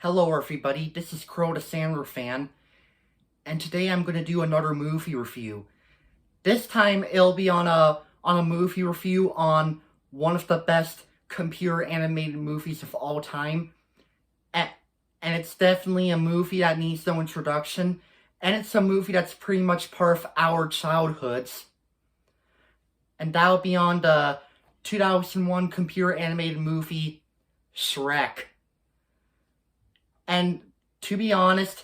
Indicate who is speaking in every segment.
Speaker 1: Hello everybody, this is Crow the Sandler fan, and today I'm going to do another movie review. This time it'll be on a movie review on one of the best computer animated movies of all time. And it's definitely a movie that needs no introduction, and it's a movie that's pretty much part of our childhoods. And that'll be on the 2001 computer animated movie, Shrek. And to be honest,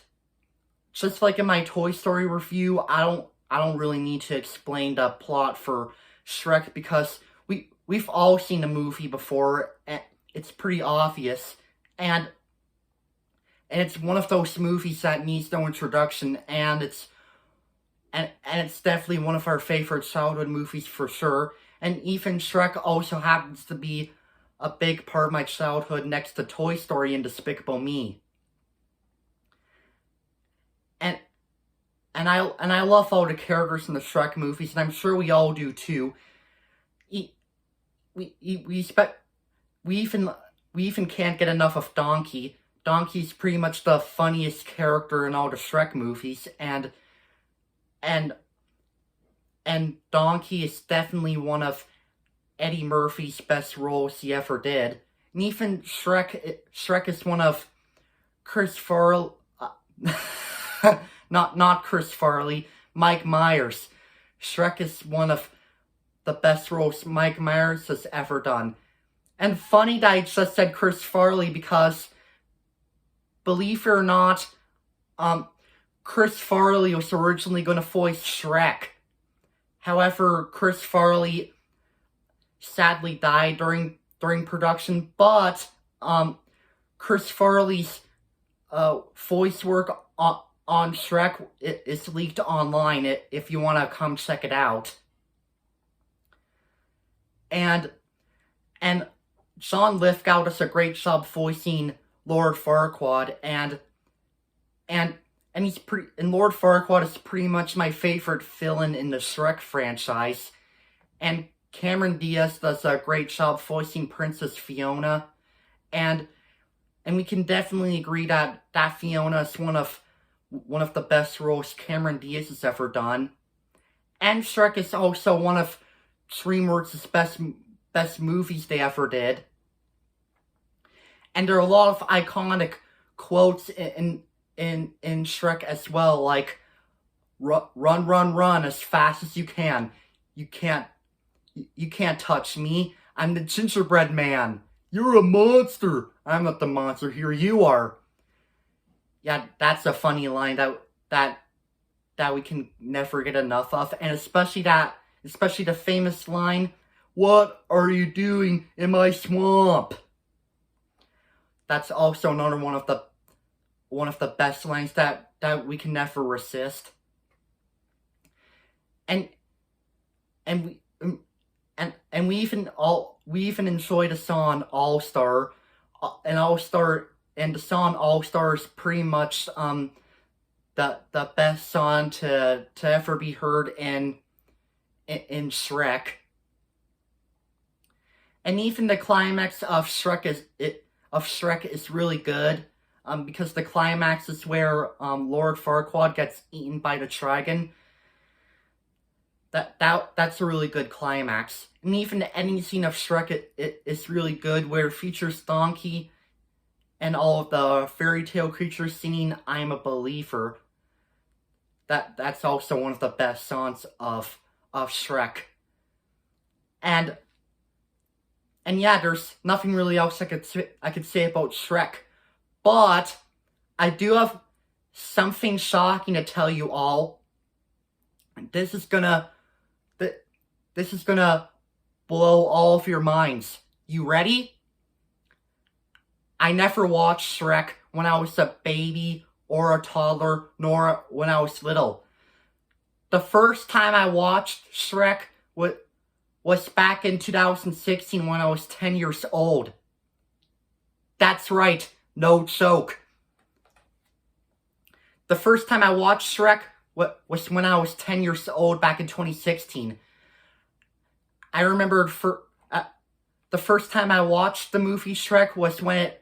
Speaker 1: just like in my Toy Story review, I don't really need to explain the plot for Shrek because we've all seen the movie before, and it's pretty obvious. And it's one of those movies that needs no introduction, and it's definitely one of our favorite childhood movies for sure. And even Shrek also happens to be a big part of my childhood next to Toy Story and Despicable Me. And I love all the characters in the Shrek movies, and I'm sure we all do too. We even can't get enough of Donkey. Donkey's pretty much the funniest character in all the Shrek movies, and Donkey is definitely one of Eddie Murphy's best roles he ever did. And even Shrek is one of Chris Farley. Not Chris Farley, Mike Myers. Shrek is one of the best roles Mike Myers has ever done. And funny that I just said Chris Farley because, believe it or not, Chris Farley was originally going to voice Shrek. However, Chris Farley sadly died during production, but Chris Farley's voice work on Shrek is leaked online if you want to come check it out. And John Lithgow does a great job voicing Lord Farquaad, and Lord Farquaad is pretty much my favorite villain in the Shrek franchise. And Cameron Diaz does a great job voicing Princess Fiona, and we can definitely agree that Fiona is one of the best roles Cameron Diaz has ever done. And Shrek is also one of DreamWorks' best movies they ever did. And there are a lot of iconic quotes in Shrek as well, like run as fast as you can. You can't touch me. I'm the gingerbread man. You're a monster. I'm not the monster here. You are. Yeah, that's a funny line that we can never get enough of, and especially the famous line, "What are you doing in my swamp?" That's also another one of the best lines that we can never resist. And we even enjoy the song All Star, and the song All Star is pretty much the best song to ever be heard in Shrek. And even the climax of Shrek is really good, because the climax is where Lord Farquaad gets eaten by the dragon. That's a really good climax. And even the ending scene of Shrek is really good, where it features Donkey and all of the fairy tale creatures singing "I'm a Believer." That's also one of the best songs of Shrek. And yeah, there's nothing really else I could say about Shrek. But I do have something shocking to tell you all. This is gonna blow all of your minds. You ready? I never watched Shrek when I was a baby or a toddler, nor when I was little. The first time I watched Shrek was back in 2016 when I was 10 years old. That's right, no joke. The first time I watched Shrek was when I was 10 years old back in 2016. I remember the first time I watched the movie Shrek was when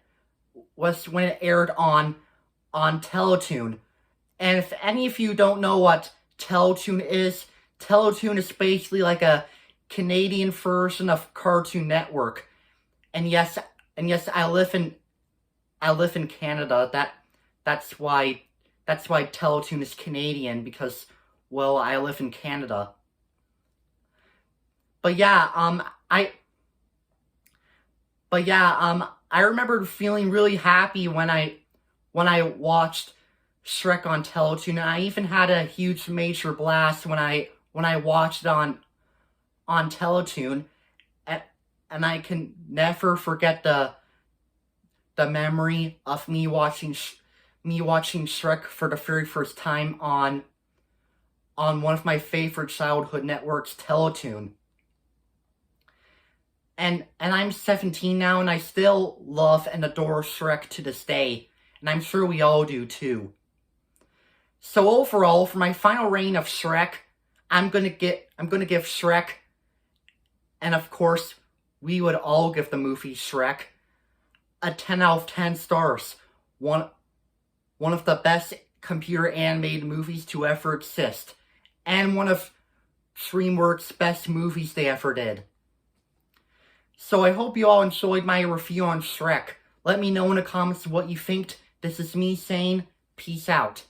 Speaker 1: was when it aired on Teletoon. And if any of you don't know what Teletoon is basically like a Canadian version of Cartoon Network. And yes, I live in Canada. That's why Teletoon is Canadian, because, well, I live in Canada. But yeah, I remember feeling really happy when I watched Shrek on Teletoon, and I even had a huge major blast when I watched it on Teletoon, and I can never forget the memory of me watching Shrek for the very first time on one of my favorite childhood networks, Teletoon. And I'm 17 now, and I still love and adore Shrek to this day, and I'm sure we all do too. So overall, for my final rating of Shrek, I'm gonna give Shrek, and of course, we would all give the movie Shrek a 10 out of 10 stars. One of the best computer animated movies to ever exist, and one of DreamWorks' best movies they ever did. So I hope you all enjoyed my review on Shrek. Let me know in the comments what you think. This is me saying, peace out.